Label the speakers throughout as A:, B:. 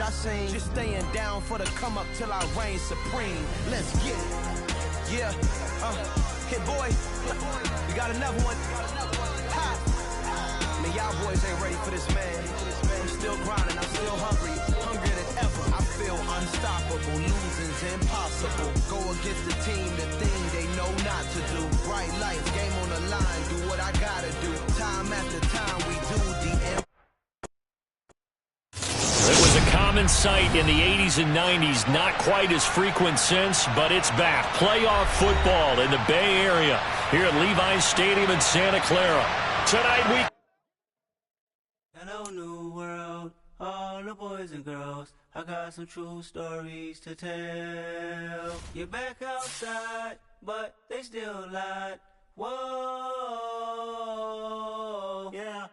A: I sing, just staying down for the come up till I reign supreme. Let's get it. Yeah, hit boy, we got another one. Ha. Man, y'all boys ain't ready for this, man. I'm still grinding, I'm still hungry, hungrier than ever. I feel unstoppable, losing's impossible. Go against the team, the thing they know not to do. Bright lights, game on the line, do what I gotta do. Time after time, we do the
B: It was a common sight in the 80s and 90s, not quite as frequent since, but it's back. Playoff football in the Bay Area here at Levi's Stadium in Santa Clara. Tonight we...
C: Hello, new world, all the boys and girls. I got some true stories to tell. You're back outside, but they still lied. Whoa, yeah.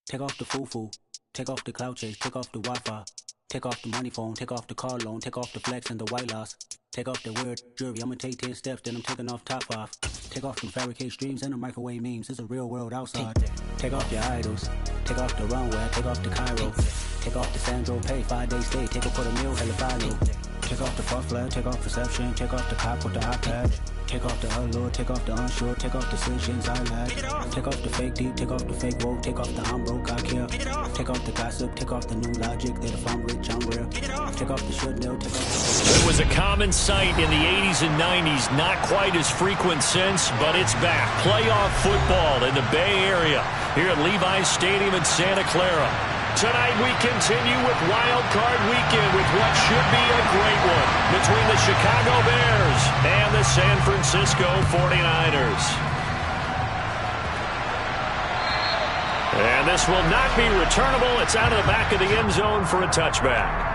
D: Take off the foo-foo. Take off the cloud chase, take off the Wi-Fi. Take off the money phone, take off the car loan, take off the flex and the white loss. Take off the weird jewelry, I'ma take 10 steps, then I'm taking off top 5. Take off them fabricate streams and the microwave memes, it's a real world outside. Take off your idols, take off the runway, take off the Cairo. Take off the Sandro Pay, 5-day stay, take it for the meal, hella final. Take off the fuck flag, take off perception, take off the cop with the iPad. Take off the allure, take off the unsure, take off decisions I lack. Take off the fake deep, take off the fake woke, take off the I'm broke, I care. Take off the gossip, take off the new logic, that if I'm rich, I'm real. Take off the should know, take off the...
B: It was a common sight in the 80s and 90s, not quite as frequent since, but it's back. Playoff football in the Bay Area here at Levi's Stadium in Santa Clara. Tonight we continue with Wild Card Weekend with what should be a great one between the Chicago Bears and the San Francisco 49ers. And this will not be returnable. It's out of the back of the end zone for a touchback.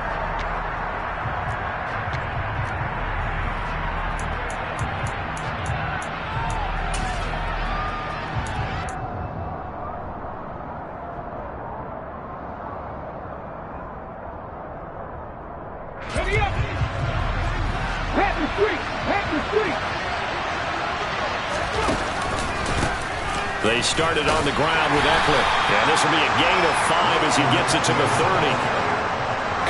B: They started on the ground with Eckler. And this will be a gain of 5 as he gets it to the 30.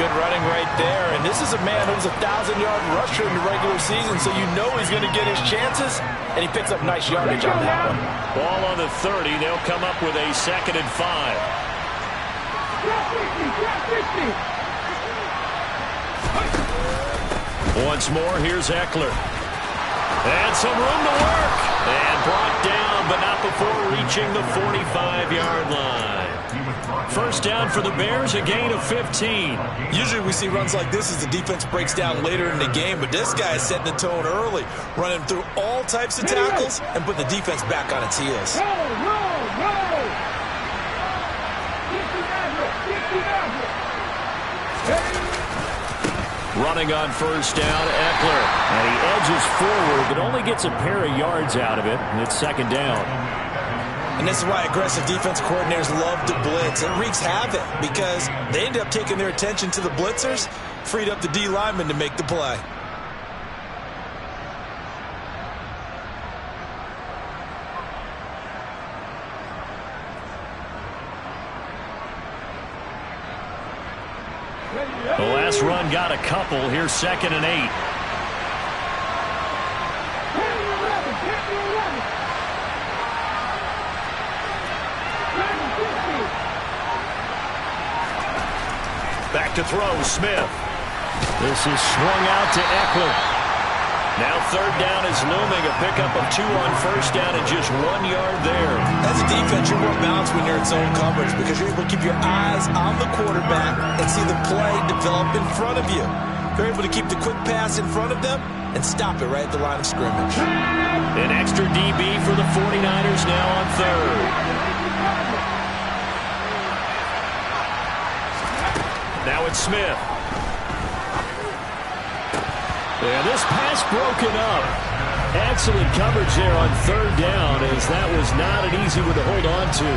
E: Good running right there. And this is a man who's a 1,000-yard rusher in the regular season, so you know he's going to get his chances. And he picks up nice yardage on that one.
B: Ball on the 30. They'll come up with a 2nd and 5. Once more, here's Eckler. And some room to work. And brought down, but not before reaching the 45-yard line. First down for the Bears, a gain of 15.
E: Usually we see runs like this as the defense breaks down later in the game, but this guy is setting the tone early, running through all types of tackles and put the defense back on its heels.
B: Running on first down, Eckler. And he edges forward, but only gets a pair of yards out of it, and it's 2nd down.
E: And this is why aggressive defense coordinators love to blitz. It wreaks havoc because they end up taking their attention to the blitzers, freed up the D lineman to make the play.
B: The last run got a couple. Here's 2nd and 8. Back to throw, Smith. This is swung out to Eckler. Now 3rd down is looming. A pickup of 2 on first down and just 1 yard there.
E: As a defense, you're more balanced when you're in zone coverage because you're able to keep your eyes on the quarterback and see the play develop in front of you. You're able to keep the quick pass in front of them and stop it right at the line of scrimmage.
B: An extra DB for the 49ers now on 3rd. Now it's Smith. And this pass broken up. Excellent coverage there on 3rd down, as that was not an easy one to hold on to.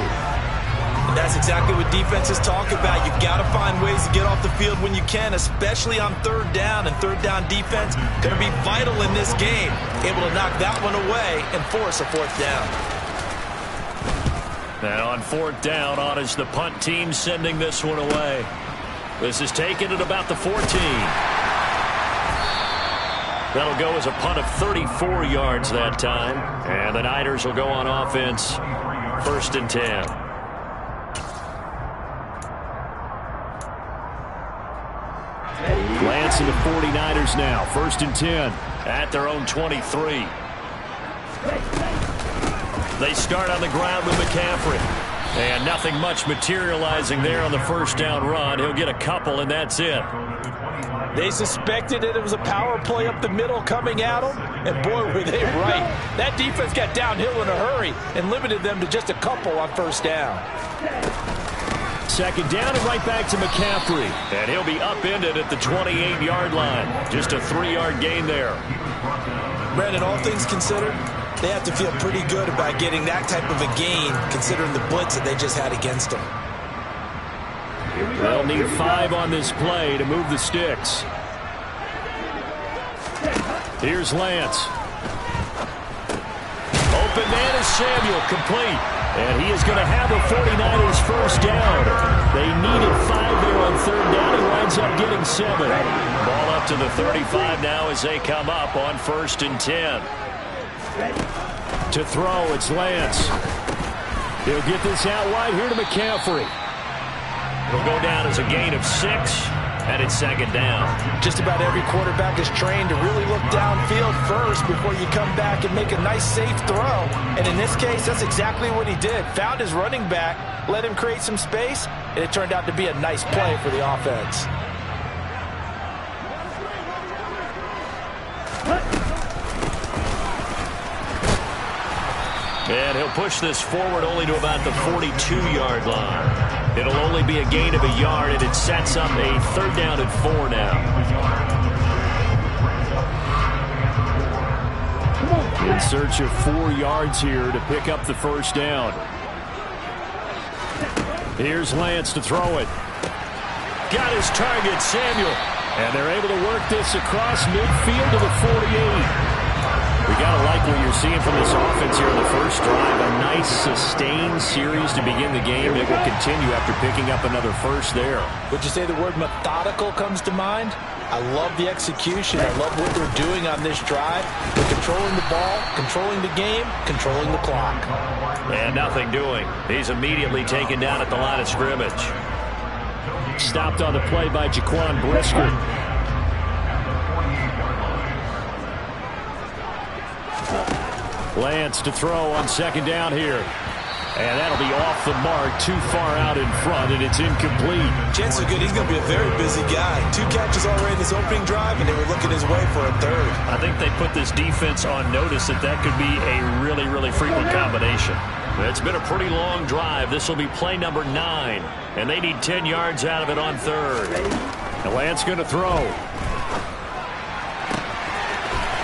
E: And that's exactly what defenses talk about. You've got to find ways to get off the field when you can, especially on 3rd down. And 3rd down defense going to be vital in this game. Able to knock that one away and force a 4th down.
B: And on 4th down, on is the punt team sending this one away. This is taken at about the 14. That'll go as a punt of 34 yards that time. And the Niners will go on offense, 1st and 10. Lance and the 49ers now, 1st and 10 at their own 23. They start on the ground with McCaffrey. And nothing much materializing there on the 1st down run. He'll get a couple, and that's it.
E: They suspected that it was a power play up the middle coming at them, and boy, were they right. That defense got downhill in a hurry and limited them to just a couple on 1st down.
B: 2nd down and right back to McCaffrey. And he'll be upended at the 28-yard line. Just a 3-yard gain there.
E: Brandon, all things considered, they have to feel pretty good about getting that type of a gain, considering the blitz that they just had against them.
B: They'll need 5 on this play to move the sticks. Here's Lance. Open man is Samuel, complete. And he is going to have a 49ers 1st down. They needed 5 there on 3rd down. He winds up getting 7. Ball up to the 35 now as they come up on 1st and 10. To throw, it's Lance. He'll get this out wide here to McCaffrey. It'll go down as a gain of 6, and it's 2nd down.
E: Just about every quarterback is trained to really look downfield first before you come back and make a nice, safe throw. And in this case, that's exactly what he did. Found his running back, let him create some space, and it turned out to be a nice play for the offense.
B: And he'll push this forward only to about the 42-yard line. It'll only be a gain of a yard, and it sets up a 3rd down and 4 now. In search of 4 yards here to pick up the 1st down. Here's Lance to throw it. Got his target, Samuel. And they're able to work this across midfield to the 48. We got to like what you're seeing from this offense here in the 1st drive. A nice, sustained series to begin the game. It will continue after picking up another 1st there.
E: Would you say the word methodical comes to mind? I love the execution. I love what they're doing on this drive. They're controlling the ball, controlling the game, controlling the clock.
B: And nothing doing. He's immediately taken down at the line of scrimmage. Stopped on the play by Jaquan Brisker. Lance to throw on 2nd down here. And that'll be off the mark, too far out in front, and it's incomplete.
E: Chances are good he's going to be a very busy guy. 2 catches already in this opening drive, and they were looking his way for a 3rd.
B: I think they put this defense on notice that that could be a really, really frequent combination. It's been a pretty long drive. This will be play number 9, and they need 10 yards out of it on 3rd. And Lance going to throw.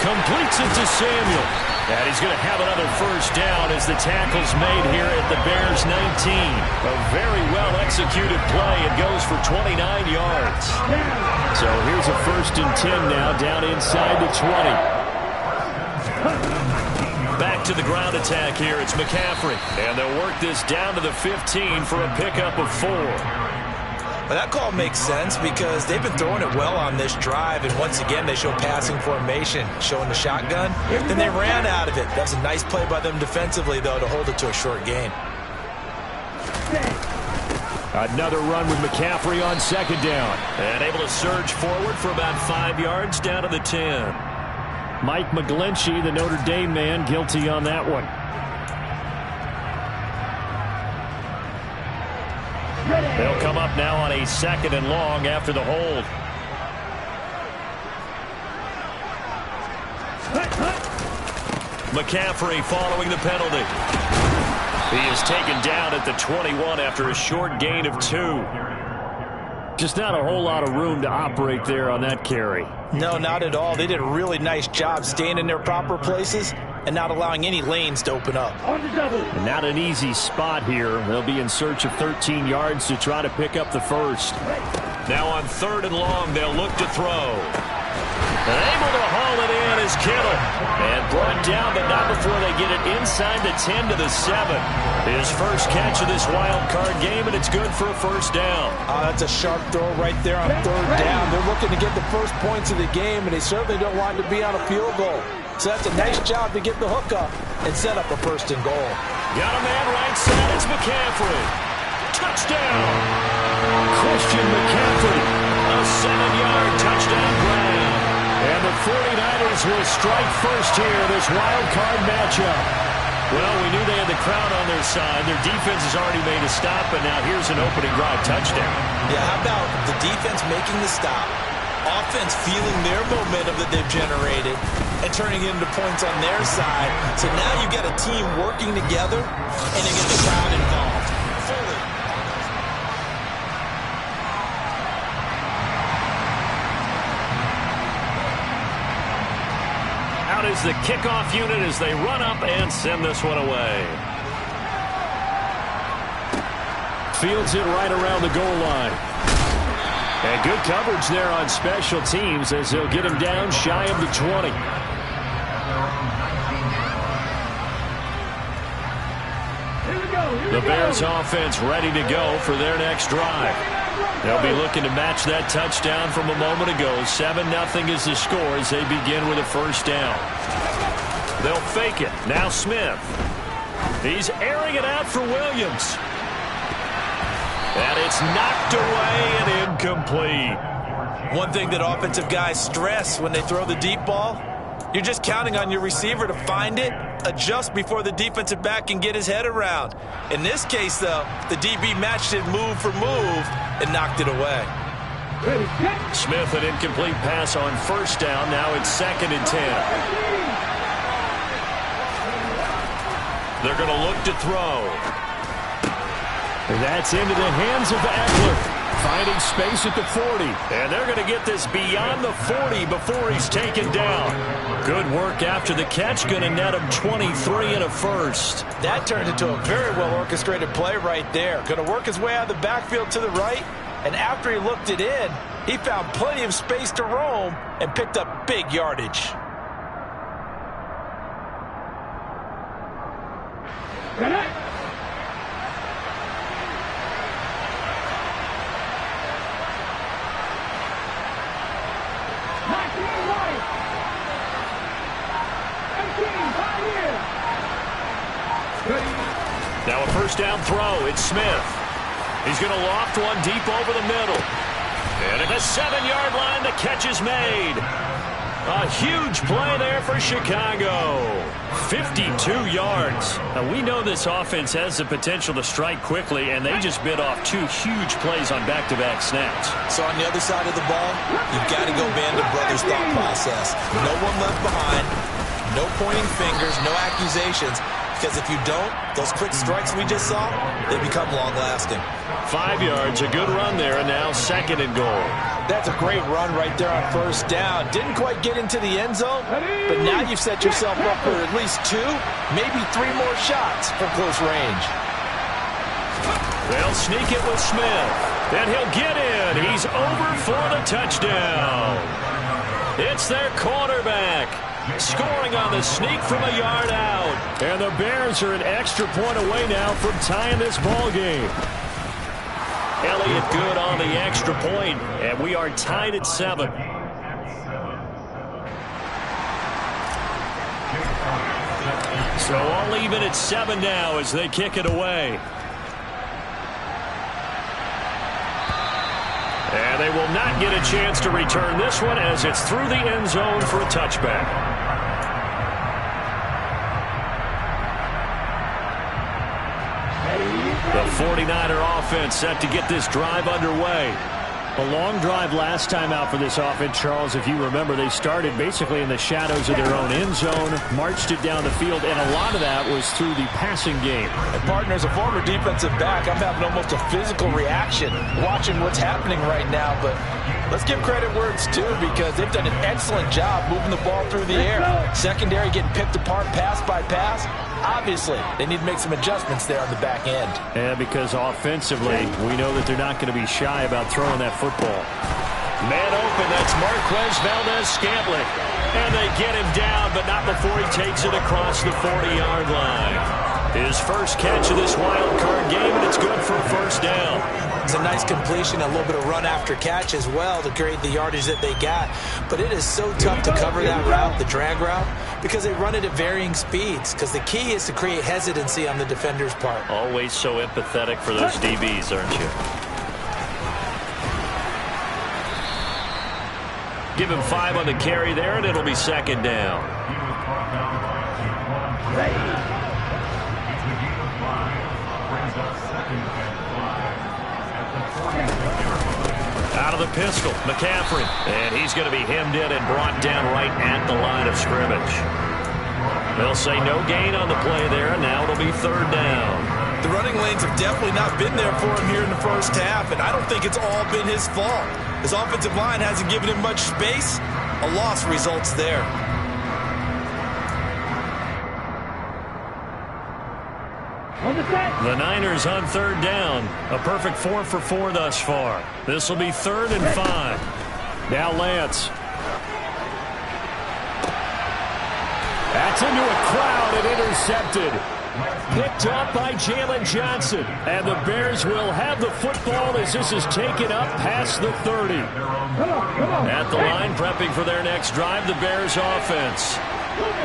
B: Completes it to Samuel. And he's going to have another 1st down as the tackle's made here at the Bears 19. A very well-executed play. It goes for 29 yards. So here's a 1st and 10 now down inside the 20. Back to the ground attack here. It's McCaffrey. And they'll work this down to the 15 for a pickup of 4.
E: Well, that call makes sense because they've been throwing it well on this drive, and once again they show passing formation, showing the shotgun. Then they ran out of it. That was a nice play by them defensively, though, to hold it to a short gain.
B: Another run with McCaffrey on 2nd down. And able to surge forward for about 5 yards down to the 10. Mike McGlinchey, the Notre Dame man, guilty on that one. They'll come up now on a 2nd and long after the hold. McCaffrey following the penalty. He is taken down at the 21 after a short gain of 2. Just not a whole lot of room to operate there on that carry.
E: No, not at all. They did a really nice job staying in their proper places and not allowing any lanes to open up.
B: And not an easy spot here. They'll be in search of 13 yards to try to pick up the 1st. Now on 3rd and long, they'll look to throw. And able to haul it in is Kittle. And brought down, but not before they get it inside the 10 to the 7. His first catch of this wild card game, and it's good for a first down.
E: That's a sharp throw right there on third down. They're looking to get the first points of the game, and they certainly don't want to be on a field goal. So that's a nice job to get the hook up and set up a first and goal.
B: Got a man right side. It's McCaffrey. Touchdown. Christian McCaffrey. A 7-yard touchdown grab. And the 49ers will strike first here, this wild card matchup. Well, we knew they had the crowd on their side. Their defense has already made a stop, and now here's an opening drive touchdown.
E: Yeah, how about the defense making the stop, offense feeling their momentum that they've generated, and turning it into points on their side. So now you've got a team working together, and you get the crowd involved fully.
B: Out is the kickoff unit as they run up and send this one away. Fields it right around the goal line. And good coverage there on special teams as they'll get him down shy of the 20. The Bears offense ready to go for their next drive. They'll be looking to match that touchdown from a moment ago. 7-0 is the score as they begin with a first down. They'll fake it. Now Smith. He's airing it out for Williams. And it's knocked away and incomplete.
E: One thing that offensive guys stress when they throw the deep ball, you're just counting on your receiver to find it, adjust before the defensive back can get his head around. In this case, though, the DB matched it move for move and knocked it away.
B: Smith, an incomplete pass on first down. Now it's 2nd and 10. They're going to look to throw. That's into the hands of Eckler. Finding space at the 40. And they're going to get this beyond the 40 before he's taken down. Good work after the catch. Going to net him 23 and a first.
E: That turned into a very well-orchestrated play right there. Going to work his way out of the backfield to the right. And after he looked it in, he found plenty of space to roam and picked up big yardage.
B: Now a first down throw. It's Smith. He's going to loft one deep over the middle. And at the 7-yard line, the catch is made. A huge play there for Chicago. 52 yards. Now we know this offense has the potential to strike quickly, and they just bit off 2 huge plays on back-to-back snaps.
E: So on the other side of the ball, you've got to go band of brothers thought process. No one left behind. No pointing fingers. No accusations. Because if you don't, those quick strikes we just saw, they become long-lasting.
B: 5 yards, a good run there, and now 2nd and goal.
E: That's a great run right there on first down. Didn't quite get into the end zone, but now you've set yourself up for at least 2, maybe 3 more shots from close range.
B: They'll sneak it with Smith, and he'll get in. He's over for the touchdown. It's their quarterback. Scoring on the sneak from a yard out. And the Bears are an extra point away now from tying this ball game. Elliott good on the extra point, and we are tied at 7. So all even at 7 now as they kick it away. And they will not get a chance to return this one as it's through the end zone for a touchback. The 49er offense set to get this drive underway. A long drive last time out for this offense, Charles. If you remember, they started basically in the shadows of their own end zone, marched it down the field, and a lot of that was through the passing game.
E: And partner, as a former defensive back, I'm having almost a physical reaction watching what's happening right now. But let's give credit where it's due, because they've done an excellent job moving the ball through the air. Secondary getting picked apart pass by pass. Obviously, they need to make some adjustments there on the back end.
B: And because offensively, we know that they're not going to be shy about throwing that football. Man open, that's Marquez Valdes-Scantling. And they get him down, but not before he takes it across the 40-yard line. His first catch of this wild card game, and it's good for a first down.
E: It's a nice completion, a little bit of run after catch as well to create the yardage that they got. But it is so tough to cover that route, the drag route, because they run it at varying speeds. Because the key is to create hesitancy on the defender's part.
B: Always so empathetic for those DBs, aren't you? Give him 5 on the carry there, and it'll be second down. Out of the pistol, McCaffrey. And he's going to be hemmed in and brought down right at the line of scrimmage. They'll say no gain on the play there, and now it'll be third down.
E: The running lanes have definitely not been there for him here in the first half, and I don't think it's all been his fault. His offensive line hasn't given him much space. A loss results there.
B: The Niners on third down. A perfect 4 for 4 thus far. This will be 3rd and 5. Now Lance. That's into a crowd and intercepted. Picked up by Jalen Johnson. And the Bears will have the football as this is taken up past the 30. At the line, prepping for their next drive, the Bears offense.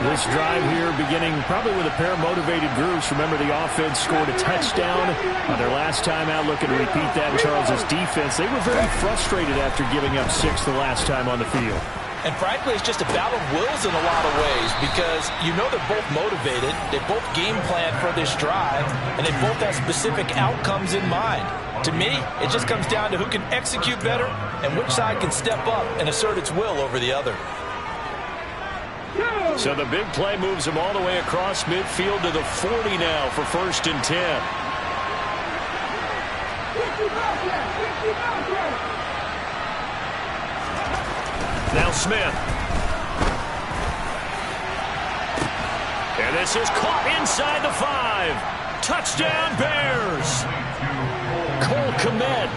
B: This drive here beginning probably with a pair of motivated groups. Remember, the offense scored a touchdown on their last time out. Looking to repeat that in Charles's defense. They were very frustrated after giving up 6 the last time on the field.
E: And frankly, it's just a battle of wills in a lot of ways because you know they're both motivated. They both game plan for this drive, and they both have specific outcomes in mind. To me, it just comes down to who can execute better and which side can step up and assert its will over the other.
B: So the big play moves him all the way across midfield to the 40 now for 1st and 10. Now Smith. And this is caught inside the 5. Touchdown Bears. Cole Kmet,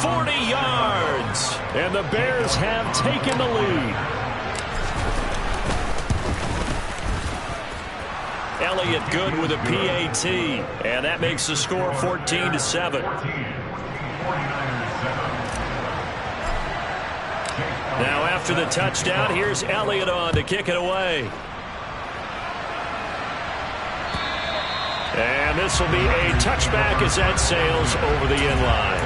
B: 40 yards. And the Bears have taken the lead. Elliott good with a PAT. And that makes the score 14-7. Now after the touchdown, here's Elliott on to kick it away. And this will be a touchback as that sails over the end line.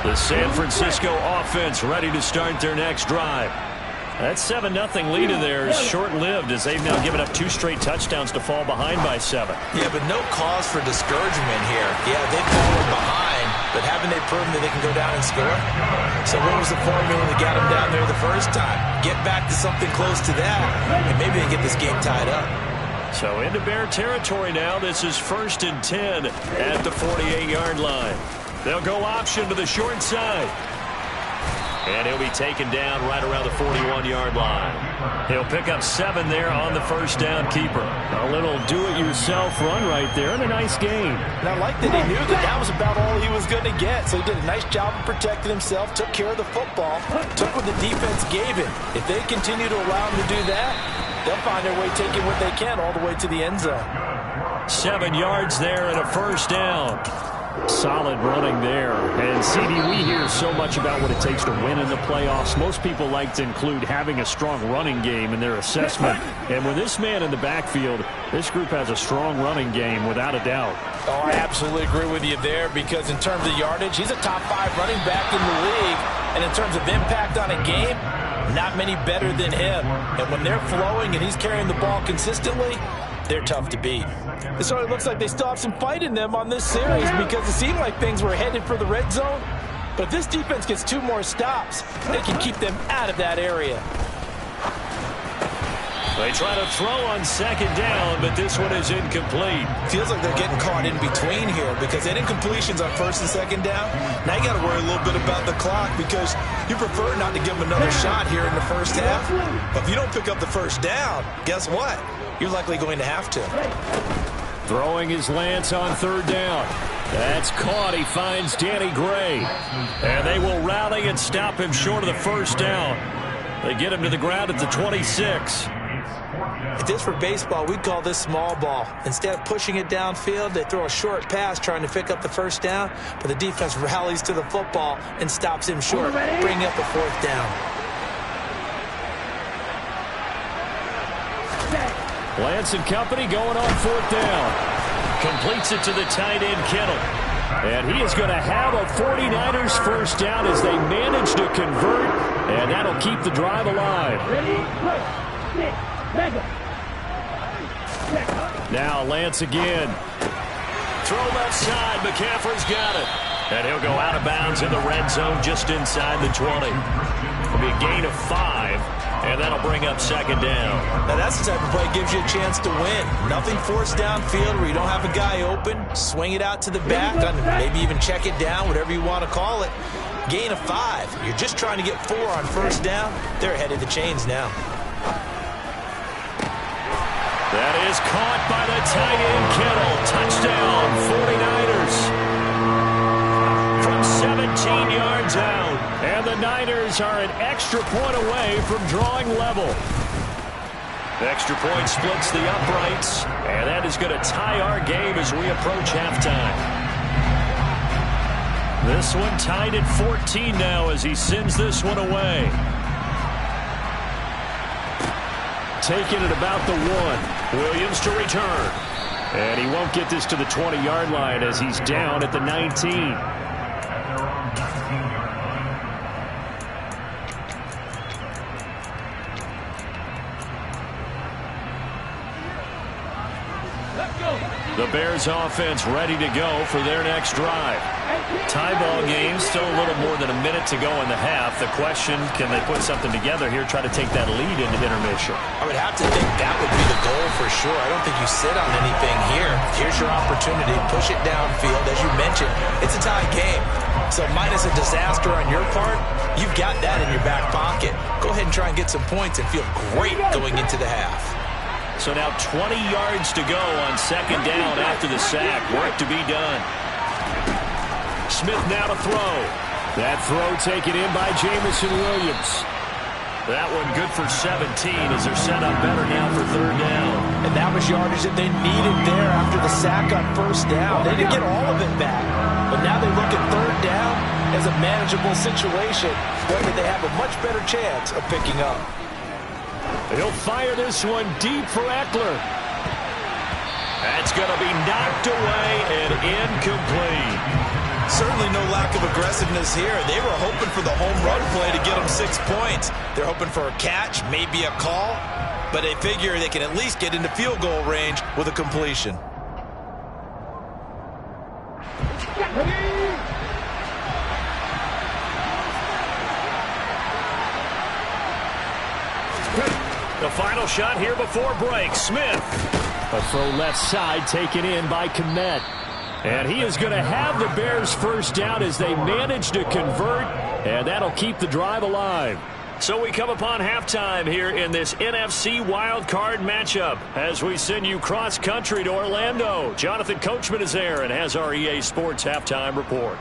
B: The San Francisco offense ready to start their next drive. That 7-0 lead of theirs short-lived as they've now given up 2 straight touchdowns to fall behind by 7.
E: Yeah, but no cause for discouragement here. Yeah, they've fallen behind, but haven't they proven that they can go down and score? So what was the formula that got them down there the first time? Get back to something close to that, and maybe they get this game tied up.
B: So into Bear territory now. This is 1st and 10 at the 48-yard line. They'll go option to the short side. And he'll be taken down right around the 41-yard line. He'll pick up 7 there on the first down keeper. A little do-it-yourself run right there and a nice gain.
E: And I like that he knew that that was about all he was going to get. So he did a nice job of protecting himself, took care of the football, took what the defense gave him. If they continue to allow him to do that, they'll find their way taking what they can all the way to the end zone.
B: 7 yards there and a first down. Solid running there. And, CD, we hear so much about what it takes to win in the playoffs. Most people like to include having a strong running game in their assessment. And with this man in the backfield, this group has a strong running game without a doubt.
E: Oh, I absolutely agree with you there because in terms of yardage, he's a top 5 running back in the league. And in terms of impact on a game, not many better than him. And when they're flowing and he's carrying the ball consistently, they're tough to beat. It sort of looks like they still have some fight in them on this series because it seemed like things were headed for the red zone. But if this defense gets 2 more stops, they can keep them out of that area.
B: They try to throw on second down, but this one is incomplete.
E: Feels like they're getting caught in between here because they had incompletions on first and second down. Now you got to worry a little bit about the clock because you prefer not to give them another shot here in the first half. But if you don't pick up the first down, guess what? You're likely going to have to.
B: Throwing his Lance on third down. That's caught. He finds Danny Gray. And they will rally and stop him short of the first down. They get him to the ground at the 26.
E: If this were baseball, we'd call this small ball. Instead of pushing it downfield, they throw a short pass trying to pick up the first down, but the defense rallies to the football and stops him short, bringing up the fourth down.
B: Lance and company going on fourth down. Completes it to the tight end, Kittle. And he is going to have a 49ers first down as they manage to convert, and that'll keep the drive alive. Now Lance again. Throw left side. McCaffrey's got it. And he'll go out of bounds in the red zone just inside the 20. It'll be a gain of 5, and that'll bring up second down.
E: Now that's the type of play that gives you a chance to win. Nothing forced downfield where you don't have a guy open. Swing it out to the back, maybe even check it down, whatever you want to call it. Gain of 5. You're just trying to get 4 on first down. They're ahead of the chains now.
B: That is caught by the tight end, Kittle. Touchdown, 49ers. From 17 yards out. And the Niners are an extra point away from drawing level. The extra point splits the uprights. And that is going to tie our game as we approach halftime. This one tied at 14 now as he sends this one away. Taking it about the 1. Williams to return. And he won't get this to the 20-yard line as he's down at the 19. The Bears offense ready to go for their next drive. Tie ball game, still a little more than a minute to go in the half. The question, can they put something together here, try to take that lead into intermission?
E: I would have to think that would be the goal for sure. I don't think you sit on anything here. Here's your opportunity. Push it downfield. As you mentioned, it's a tie game. So minus a disaster on your part, you've got that in your back pocket. Go ahead and try and get some points and feel great going into the half.
B: So now 20 yards to go on second down after the sack. Work to be done. Smith now to throw. That throw taken in by Jameson Williams. That one good for 17 as they're set up better now for third down.
E: And that was yardage that they needed there after the sack on first down. They didn't get all of it back. But now they look at third down as a manageable situation where they have a much better chance of picking up.
B: He'll fire this one deep for Eckler. That's going to be knocked away and incomplete.
E: Certainly no lack of aggressiveness here. They were hoping for the home run play to get them 6 points. They're hoping for a catch, maybe a call, but they figure they can at least get into field goal range with a completion.
B: The final shot here before break. Smith. A throw left side taken in by Kmet. And he is going to have the Bears first down as they manage to convert. And that'll keep the drive alive. So we come upon halftime here in this NFC wildcard matchup as we send you cross-country to Orlando. Jonathan Coachman is there and has our EA Sports halftime report.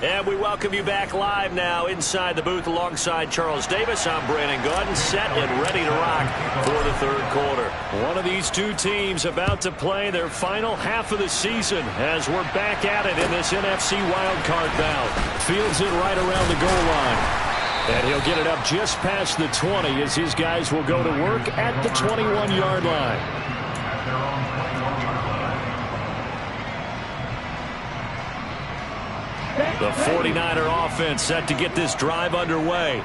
B: And we welcome you back live now inside the booth alongside Charles Davis. I'm Brandon Gaudin, set and ready to rock for the third quarter. One of these two teams about to play their final half of the season as we're back at it in this NFC wildcard bout. Fields it right around the goal line. And he'll get it up just past the 20 as his guys will go to work at the 21-yard line. The 49er offense set to get this drive underway.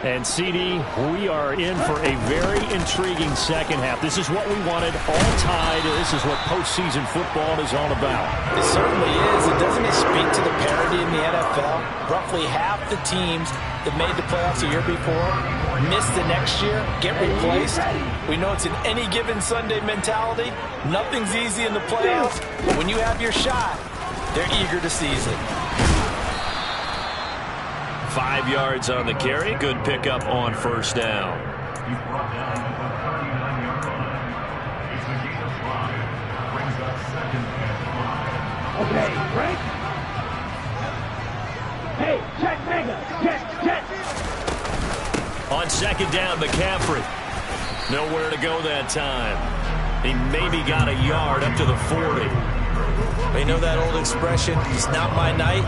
B: And, CD, we are in for a very intriguing second half. This is what we wanted, all tied. This is what postseason football is all about.
E: It certainly is. And doesn't it speak to the parity in the NFL? Roughly half the teams that made the playoffs the year before miss the next year, get replaced. We know it's an any given Sunday mentality. Nothing's easy in the playoffs. But when you have your shot, they're eager to seize it.
B: 5 yards on the carry. Good pickup on first down.
F: Okay, Frank. Hey, check mega. Check.
B: On second down, McCaffrey. Nowhere to go that time. He maybe got a yard up to the 40.
E: You know that old expression, it's not my night?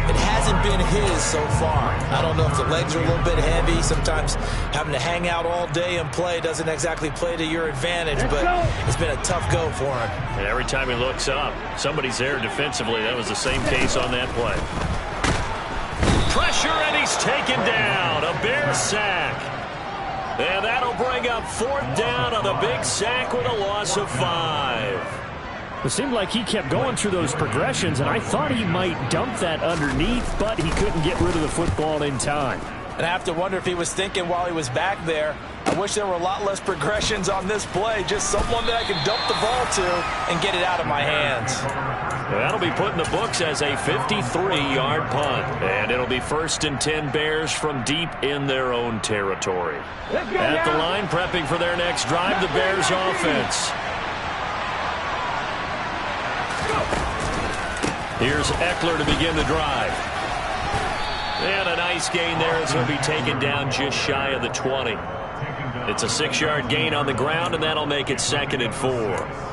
E: It hasn't been his so far. I don't know if the legs are a little bit heavy. Sometimes having to hang out all day and play doesn't exactly play to your advantage, but it's been a tough go for him.
B: And every time he looks up, somebody's there defensively. That was the same case on that play. Pressure, and he's taken down. A Bear sack. And that'll bring up fourth down on a big sack with a loss of 5.
G: It seemed like he kept going through those progressions, and I thought he might dump that underneath, but he couldn't get rid of the football in time.
E: And I have to wonder if he was thinking while he was back there, I wish there were a lot less progressions on this play, just someone that I could dump the ball to and get it out of my hands.
B: That'll be put in the books as a 53-yard punt. And it'll be 1st and 10 Bears from deep in their own territory. At the line, prepping for their next drive, the Bears offense. Here's Eckler to begin the drive. And a nice gain there as he'll be taken down just shy of the 20. It's a 6-yard gain on the ground, and that'll make it 2nd and 4.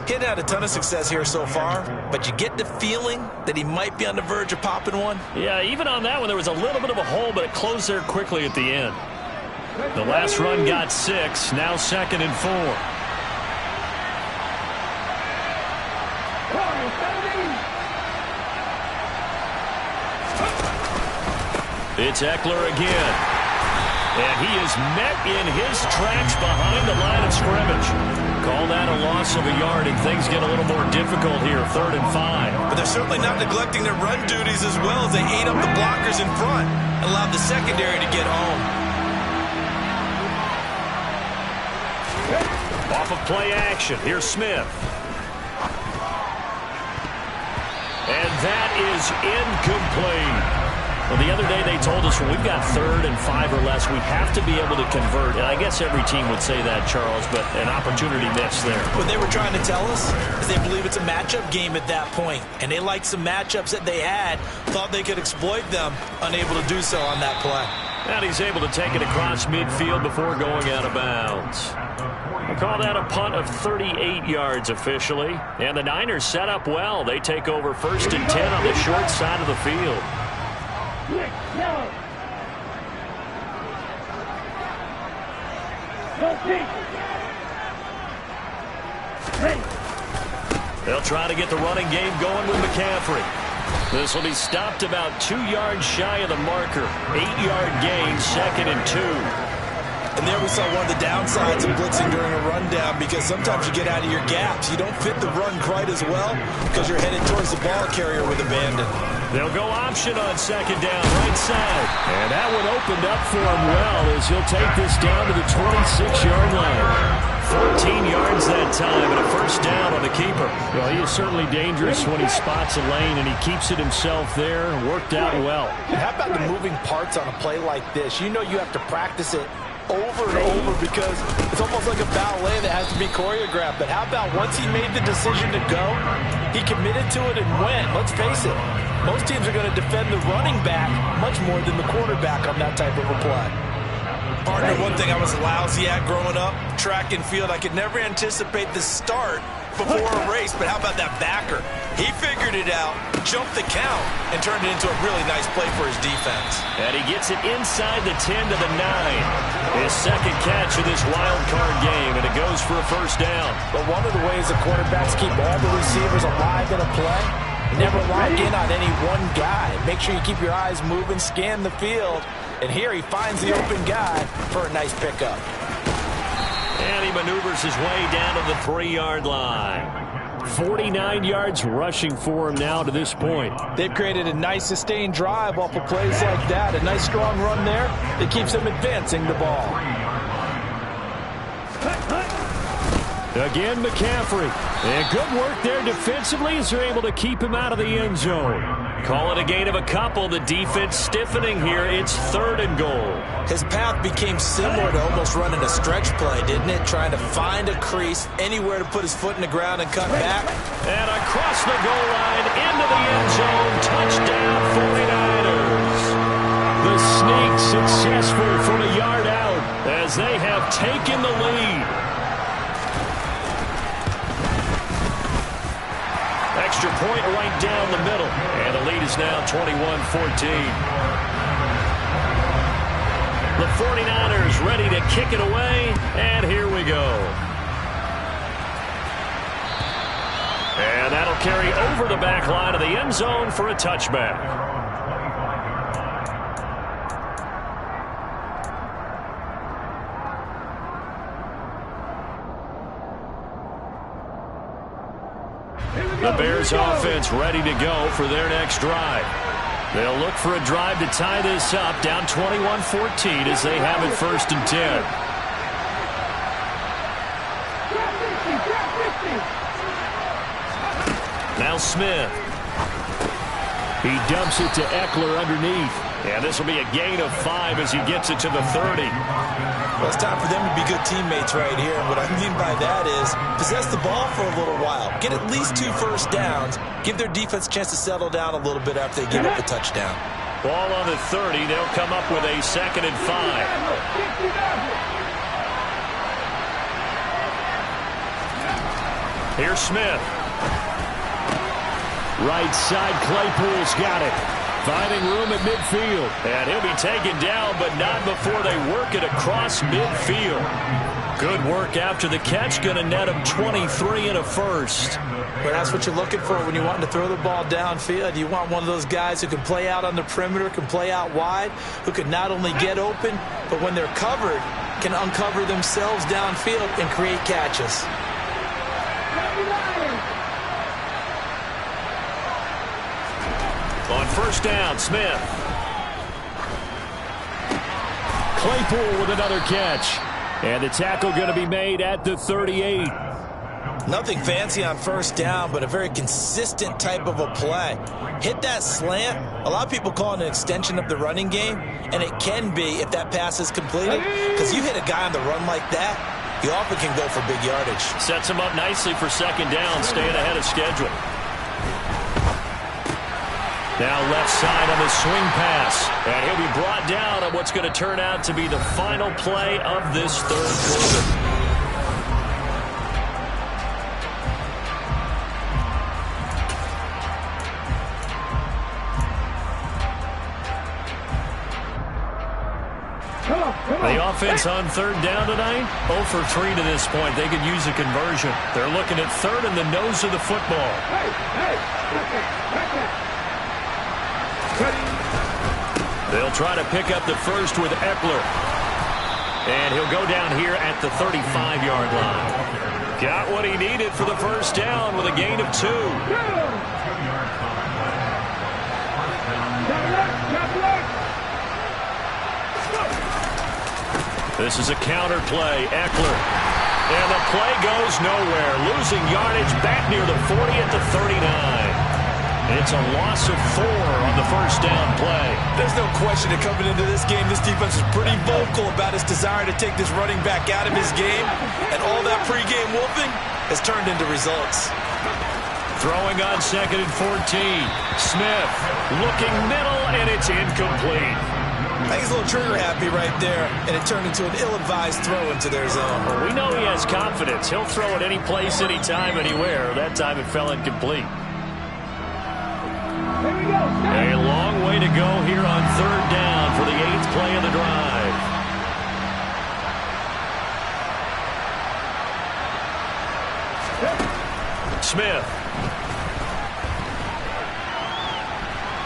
E: He hadn't had a ton of success here so far, but you get the feeling that he might be on the verge of popping one.
B: Yeah, even on that one, there was a little bit of a hole, but it closed there quickly at the end. The last run got 6, now 2nd and 4. It's Eckler again. And he is met in his tracks behind the line of scrimmage. Call that a loss of a yard, and things get a little more difficult here, 3rd and 5.
E: But they're certainly not neglecting their run duties as well as they ate up the blockers in front and allowed the secondary to get home.
B: Off of play action, here's Smith. And that is incomplete. Well, the other day they told us when we've got 3rd and 5 or less, we have to be able to convert. And I guess every team would say that, Charles, but an opportunity missed there.
E: What they were trying to tell us is they believe it's a matchup game at that point. And they liked some matchups that they had, thought they could exploit them, unable to do so on that play.
B: And he's able to take it across midfield before going out of bounds. We call that a punt of 38 yards officially. And the Niners set up well. They take over 1st and 10 on the short side of the field. They'll try to get the running game going with McCaffrey. This will be stopped about 2 yards shy of the marker. 8-yard gain, 2nd and 2.
E: And there we saw one of the downsides of blitzing during a rundown, because sometimes you get out of your gaps. You don't fit the run quite as well because you're headed towards the ball carrier with abandon.
B: They'll go option on 2nd down, right side. And that one opened up for him well as he'll take this down to the 26-yard line. 14 yards that time and a 1st down on the keeper.
G: Well, he is certainly dangerous when he spots a lane, and he keeps it himself there. Worked out well.
E: And how about the moving parts on a play like this? You know you have to practice it over and over because it's almost like a ballet that has to be choreographed. But how about once he made the decision to go, he committed to it and went. Let's face it, most teams are going to defend the running back much more than the quarterback on that type of a play. Partner, one thing I was lousy at growing up, track and field, I could never anticipate the start before a race, but how about that backer? He figured it out, jumped the count, and turned it into a really nice play for his defense.
B: And he gets it inside the 10 to the 9. His 2nd catch of this wild card game, and it goes for a 1st down.
E: But one of the ways the quarterbacks keep all the receivers alive in a play, never lock in on any one guy. Make sure you keep your eyes moving, scan the field, And here he finds the open guy for a nice pickup.
B: And he maneuvers his way down to the 3-yard line. 49 yards rushing for him now to this point.
E: They've created a nice sustained drive off of plays like that. A nice strong run there that keeps them advancing the ball.
B: Again, McCaffrey. And good work there defensively as they're able to keep him out of the end zone. Call it a gain of a couple. The defense stiffening here. It's 3rd and goal.
E: His path became similar to almost running a stretch play, didn't it? Trying to find a crease, anywhere to put his foot in the ground and cut back.
B: And across the goal line, into the end zone. Touchdown, 49ers. The sneak successful from a yard out as they have taken the lead. Extra point right down the middle. And the lead is now 21-14. The 49ers ready to kick it away. And here we go. And that'll carry over the back line of the end zone for a touchback. The Bears offense ready to go for their next drive. They'll look for a drive to tie this up, down 21-14 as they have it 1st and 10. Now Smith. He dumps it to Eckler underneath. And this will be a gain of 5 as he gets it to the 30.
E: Well, it's time for them to be good teammates right here. And what I mean by that is possess the ball for a little while. Get at least 2 first downs. Give their defense a chance to settle down a little bit after they give up a touchdown.
B: Ball on the 30. They'll come up with a 2nd and 5. Here's Smith. Right side, Claypool's got it. Finding room at midfield. And he'll be taken down, but not before they work it across midfield. Good work after the catch. Going to net him 23 and a first.
E: But that's what you're looking for when you want to throw the ball downfield. You want one of those guys who can play out on the perimeter, can play out wide, who can not only get open, but when they're covered, can uncover themselves downfield and create catches.
B: On 1st down, Smith. Claypool with another catch. And the tackle going to be made at the 38.
E: Nothing fancy on 1st down, but a very consistent type of a play. Hit that slant. A lot of people call it an extension of the running game, and it can be if that pass is completed, because you hit a guy on the run like that, you often can go for big yardage.
B: Sets him up nicely for 2nd down, staying ahead of schedule. Now left side on the swing pass. And he'll be brought down on what's going to turn out to be the final play of this 3rd quarter. The offense on 3rd down tonight, 0 for 3 to this point. They could use a conversion. They're looking at 3rd and the nose of the football. They'll try to pick up the first with Eckler. And he'll go down here at the 35-yard line. Got what he needed for the 1st down with a gain of 2. This is a counter play. Eckler. And the play goes nowhere. Losing yardage back near the 40 at the 39. It's a loss of 4 on the 1st down play.
E: There's no question that coming into this game, this defense is pretty vocal about its desire to take this running back out of his game. And all that pregame wolfing has turned into results.
B: Throwing on 2nd and 14. Smith looking middle, and it's incomplete.
E: I think he's a little trigger happy right there, and it turned into an ill-advised throw into their zone.
B: Well, we know he has confidence. He'll throw it any place, anytime, anywhere. That time it fell incomplete. A long way to go here on 3rd down for the 8th play of the drive. Smith.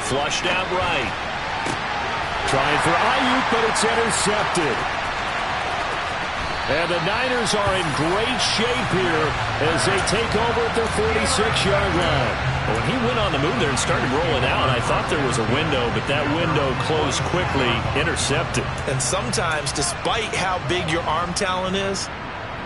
B: Flushed out right.
G: Trying for Ayuk, but it's intercepted. And the Niners are in great shape here as they take over at their 46-yard line. When he went on the move there and started rolling out, I thought there was a window, but that window closed quickly, intercepted.
E: And sometimes, despite how big your arm talent is,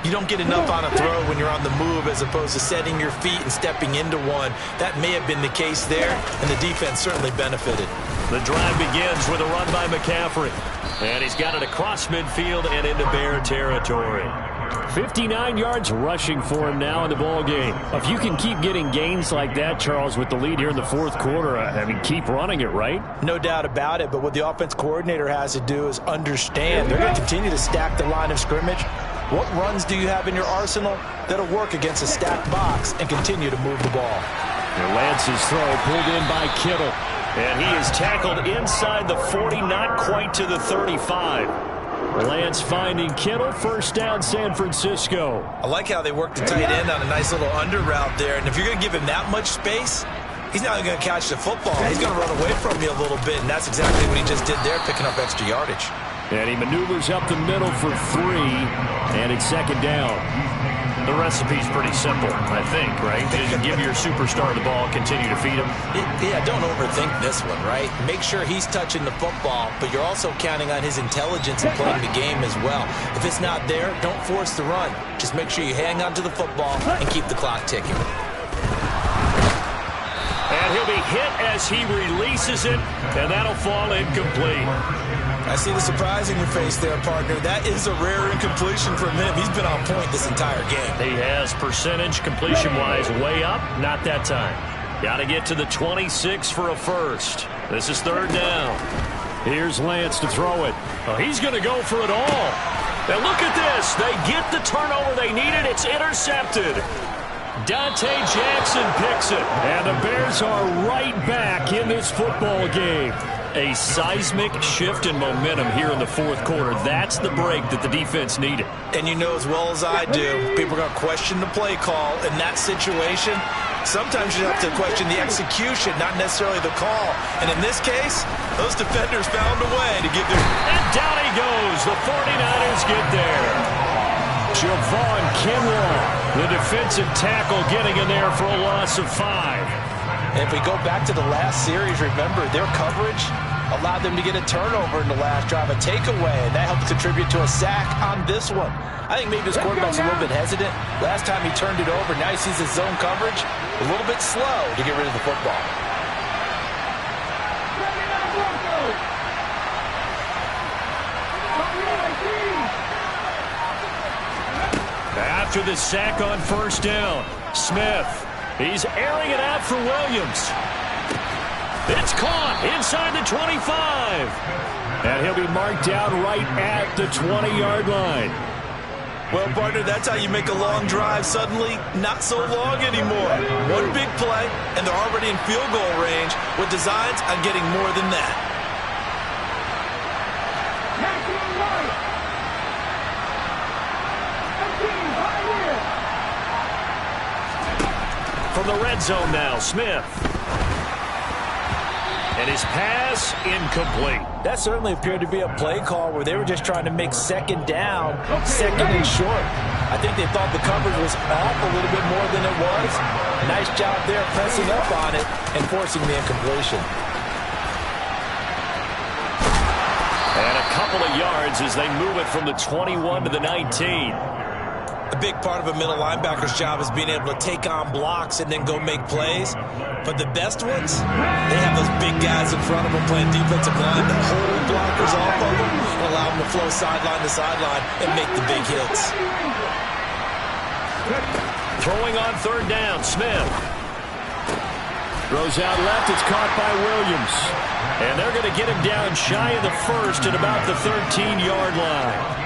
E: you don't get enough on a throw when you're on the move as opposed to setting your feet and stepping into one. That may have been the case there, and the defense certainly benefited.
B: The drive begins with a run by McCaffrey. And he's got it across midfield and into Bear territory.
G: 59 yards rushing for him now in the ball game. If you can keep getting gains like that, Charles, with the lead here in the fourth quarter, I mean, keep running it, right?
E: No doubt about it, but what the offense coordinator has to do is understand they're going to continue to stack the line of scrimmage. What runs do you have in your arsenal that'll work against a stacked box and continue to move the ball?
G: And Lance's throw pulled in by Kittle.
B: And he is tackled inside the 40, not quite to the 35. Lance finding Kittle, first down San Francisco.
E: I like how they work the tight end on a nice little under route there. And if you're going to give him that much space, he's not going to catch the football. He's going to run away from you a little bit, and that's exactly what he just did there, picking up extra yardage.
G: And he maneuvers up the middle for 3, and it's second down.
B: The recipe's pretty simple, I think, right? Just give your superstar the ball, continue to feed him.
E: Yeah, don't overthink this one, right? Make sure he's touching the football, but you're also counting on his intelligence and playing the game as well. If it's not there, don't force the run. Just make sure you hang on to the football and keep the clock ticking.
B: And he'll be hit as he releases it, and that'll fall incomplete.
E: I see the surprise in your face there, partner. That is a rare incompletion from him. He's been on point this entire game.
B: He has percentage completion-wise way up. Not that time. Got to get to the 26 for a first. This is third down.
G: Here's Lance to throw it.
B: Oh, he's going to go for it all. Now look at this. They get the turnover they needed. It's intercepted. Dante Jackson picks it.
G: And the Bears are right back in this football game.
B: A seismic shift in momentum here in the fourth quarter. That's the break that the defense needed.
E: And you know as well as I do, people are going to question the play call in that situation. Sometimes you have to question the execution, not necessarily the call. And in this case, those defenders found a way to give their...
B: And down he goes. The 49ers get there.
G: Javon Kinlaw, the defensive tackle, getting in there for a loss of 5.
E: And if we go back to the last series, remember, their coverage allowed them to get a turnover in the last drive, a takeaway, and that helped contribute to a sack on this one. I think maybe his quarterback's a little bit hesitant. Last time he turned it over, now he sees his zone coverage a little bit slow to get rid of the football.
B: After the sack on first down, Smith. He's airing it out for Williams. It's caught inside the 25.
G: And he'll be marked down right at the 20-yard line.
E: Well, partner, that's how you make a long drive suddenly not so long anymore. One big play, and they're already in field goal range with designs on getting more than that.
B: From the red zone now, Smith. And his pass incomplete.
E: That certainly appeared to be a play call where they were just trying to make second down, second and short. I think they thought the coverage was off a little bit more than it was. Nice job there pressing up on it and forcing the incompletion.
B: And a couple of yards as they move it from the 21 to the 19.
E: A big part of a middle linebacker's job is being able to take on blocks and then go make plays. But the best ones, they have those big guys in front of them playing defensive line that hold blockers off of them and allow them to flow sideline to sideline and make the big hits.
B: Throwing on third down, Smith.
G: Throws out left, it's caught by Williams.
B: And they're going to get him down shy of the first at about the 13-yard line.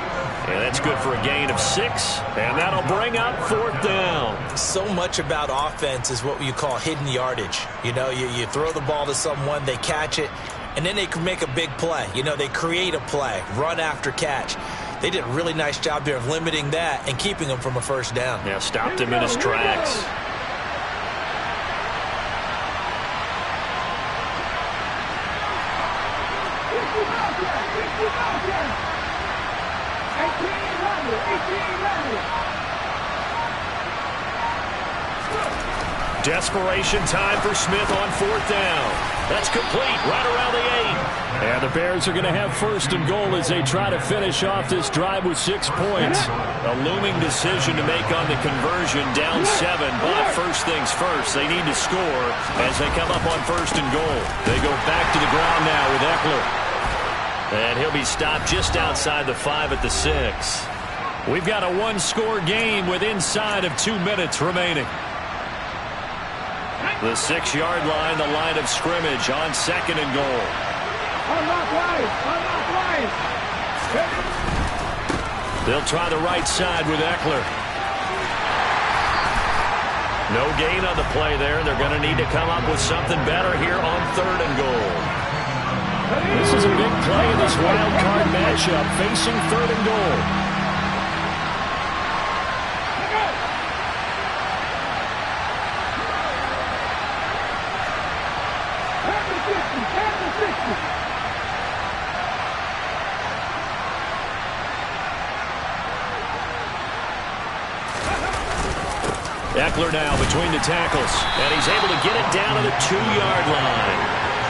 B: And that's good for a gain of 6, and that'll bring up fourth down.
E: So much about offense is what you call hidden yardage. You know, you throw the ball to someone, they catch it, and then they can make a big play. You know, they create a play, run after catch. They did a really nice job there of limiting that and keeping him from a first down.
B: Yeah, stopped him in his tracks. Desperation time for Smith on 4th down. That's complete right around the 8. And the Bears are going to have 1st and goal as they try to finish off this drive with 6 points. A looming decision to make on the conversion, down 7. But first things first, they need to score as they come up on 1st and goal. They go back to the ground now with Eckler. And he'll be stopped just outside the 5 at the 6. We've got a one-score game with inside of 2 minutes remaining. The 6-yard line, the line of scrimmage on 2nd and goal.
F: Unlock right.
B: They'll try the right side with Eckler. No gain on the play there. They're going to need to come up with something better here on 3rd and goal.
G: This is a big play in this wild card matchup, facing 3rd and goal.
B: Eckler now between the tackles, and he's able to get it down to the 2-yard line.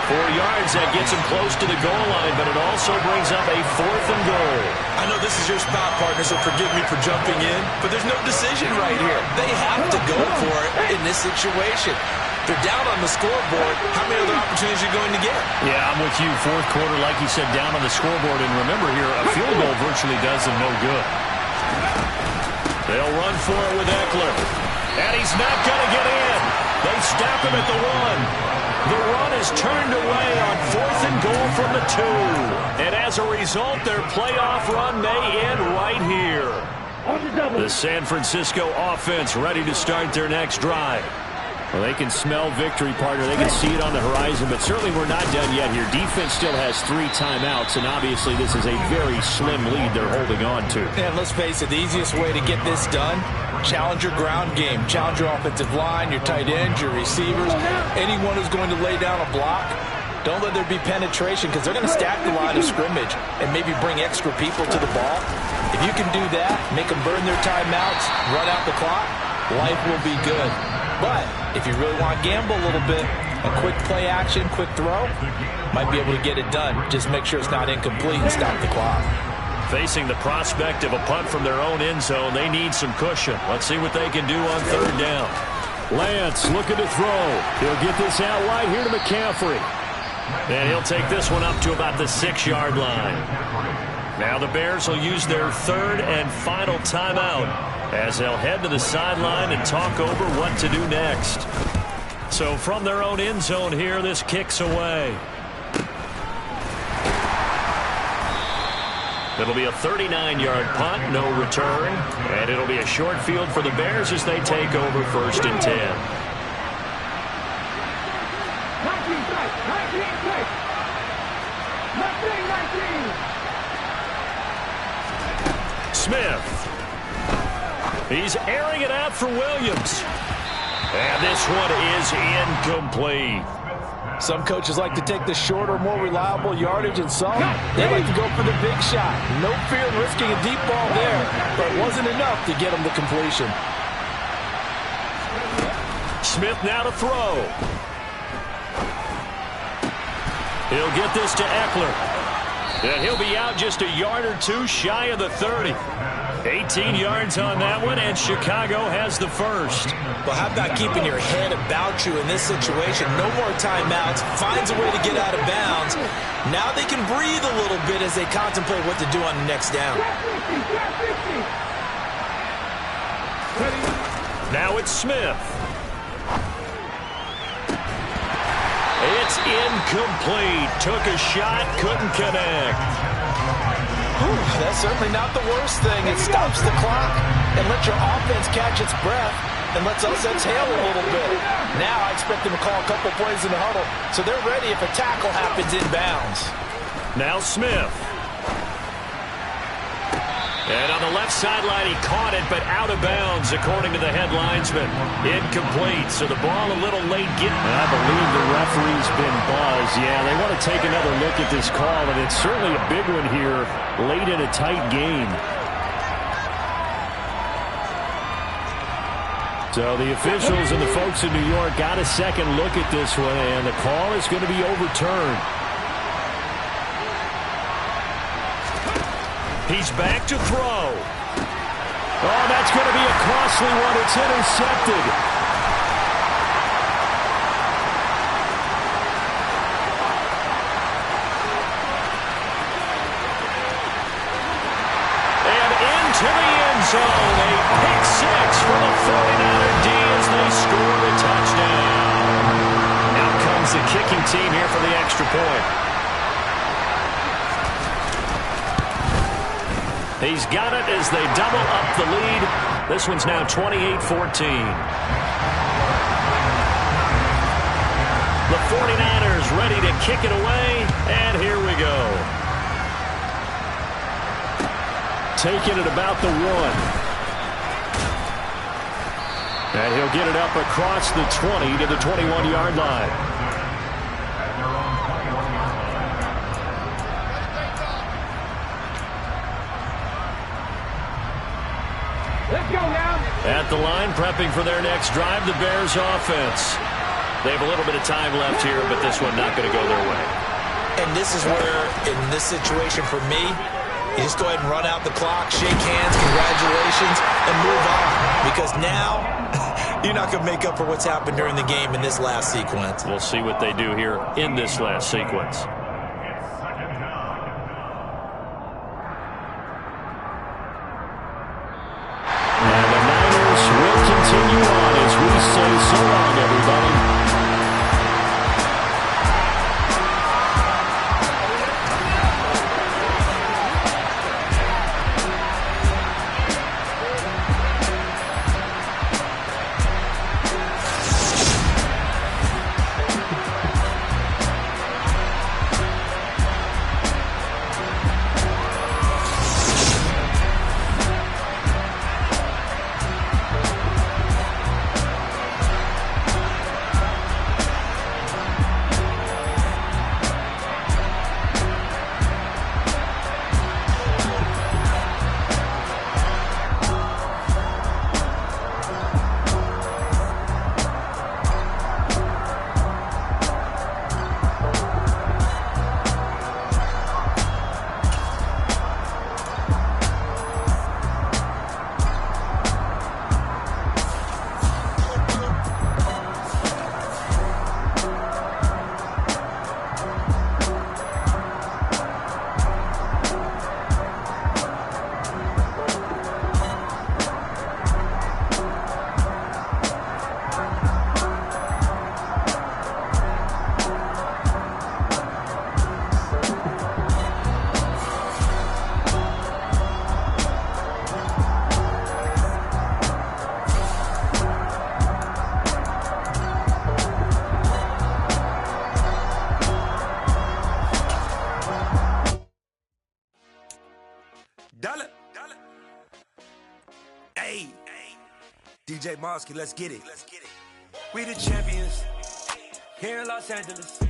B: 4 yards, that gets him close to the goal line, but it also brings up a 4th and goal.
E: I know this is your spot, partner, so forgive me for jumping in, but there's no decision right here. They have to go for it in this situation. They're down on the scoreboard. How many other opportunities are you going to get?
B: Yeah, I'm with you. 4th quarter, like you said, down on the scoreboard. And remember here, a field goal virtually does them no good. They'll run for it with Eckler. And he's not going to get in. They stop him at the 1. The run is turned away on 4th and goal from the 2. And as a result, their playoff run may end right here. The San Francisco offense ready to start their next drive. Well, they can smell victory, partner. They can see it on the horizon, but certainly we're not done yet here. Defense still has 3 timeouts, and obviously this is a very slim lead they're holding on to.
E: And let's face it, the easiest way to get this done, challenge your ground game. Challenge your offensive line, your tight ends, your receivers, anyone who's going to lay down a block. Don't let there be penetration because they're going to stack the line of scrimmage and maybe bring extra people to the ball. If you can do that, make them burn their timeouts, run out the clock, life will be good. But if you really want to gamble a little bit, a quick play action, quick throw, might be able to get it done. Just make sure it's not incomplete and stop the clock.
B: Facing the prospect of a punt from their own end zone, they need some cushion. Let's see what they can do on 3rd down.
G: Lance looking to throw. He'll get this out wide here to McCaffrey.
B: And he'll take this one up to about the 6-yard line. Now the Bears will use their 3rd and final timeout as they'll head to the sideline and talk over what to do next. So from their own end zone here, this kicks away. It'll be a 39-yard punt, no return. And it'll be a short field for the Bears as they take over 1st and 10.
F: 19.
B: Smith. He's airing it out for Williams. And this one is incomplete.
E: Some coaches like to take the shorter, more reliable yardage, and some, they like to go for the big shot. No fear of risking a deep ball there, but it wasn't enough to get him the completion.
B: Smith now to throw. He'll get this to Eckler. And he'll be out just a yard or 2 shy of the 30. 18 yards on that one, and Chicago has the 1st.
E: Well, how about keeping your head about you in this situation? No more timeouts. Finds a way to get out of bounds. Now they can breathe a little bit as they contemplate what to do on the next down.
B: Now it's Smith. It's incomplete. Took a shot, couldn't connect.
E: That's certainly not the worst thing. It stops the clock and lets your offense catch its breath and lets us exhale a little bit. Now I expect them to call a couple plays in the huddle so they're ready if a tackle happens inbounds.
B: Now Smith. And on the left sideline, he caught it, but out of bounds, according to the head linesman. Incomplete, so the ball a little late.
G: I believe the referee's been buzzed. Yeah, they want to take another look at this call, and it's certainly a big one here late in a tight game. So the officials and the folks in New York got a second look at this one, and the call is going to be overturned.
B: He's back to throw. Oh, that's going to be a costly one. It's intercepted. And into the end zone. A pick six for the 49er D as they score the touchdown. Now comes the kicking team here for the extra point. He's got it as they double up the lead. This one's now 28-14. The 49ers ready to kick it away, and here we go. Taking it about the 1. And he'll get it up across the 20 to the 21-yard line. At the line, prepping for their next drive, the Bears offense. They have a little bit of time left here, but this one not going to go their way.
E: And this is where, in this situation for me, you just go ahead and run out the clock, shake hands, congratulations, and move on. Because now, you're not going to make up for what's happened during the game in this last sequence.
B: We'll see what they do here in this last sequence. Continue on as we say so long, everybody.
H: DJ Mosky, let's get it. We the champions here in Los Angeles.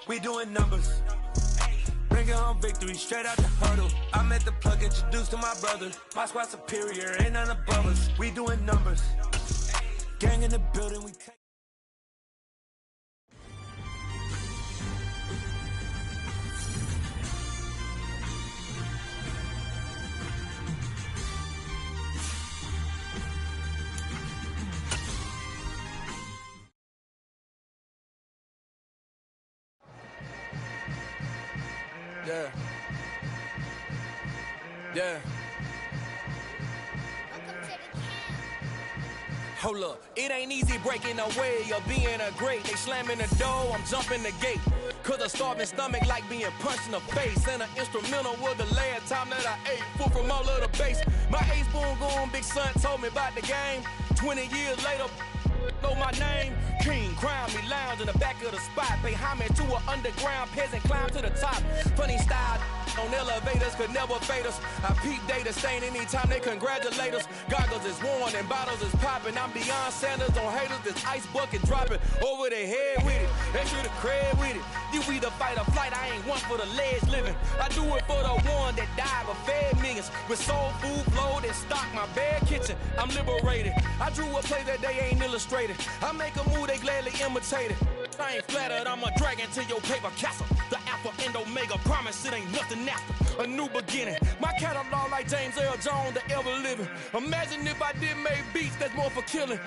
H: We doing numbers. Bringing home victory straight out the huddle. I met the plug, introduced to my brother. My squad superior, ain't none above us. We doing numbers. Gang in the building, we take. Yeah. Hold up, it ain't easy breaking away or being a great. They slamming the door, I'm jumping the gate. Cause a starving stomach like being punched in the face. And an instrumental was the last time that I ate food from all of the base. My ace boom goon, big son told me about the game. 20 years later, know my name. King, crown me, lounge in the back of the spot. Pay homage to an underground peasant, climb to the top. Funny style,
I: on elevators could never fade us. I peep data stain anytime they congratulate us. Goggles is worn and bottles is popping. I'm Deion Sanders on haters, this ice bucket dropping over their head with it. Extra the cred with it. You either fight or flight, I ain't one for the ledge living. I do it for the one that died but fed millions. With soul food flowed and stocked my bad kitchen. I'm liberated. I drew a play that they ain't illustrated. I make a move, they gladly imitate it. I ain't flattered, I'm a dragon to your paper castle. The Alpha and Omega, promise it ain't nothing after. A new beginning. My catalog like James Earl Jones, the ever living. Imagine if I did make beats that's more for killing.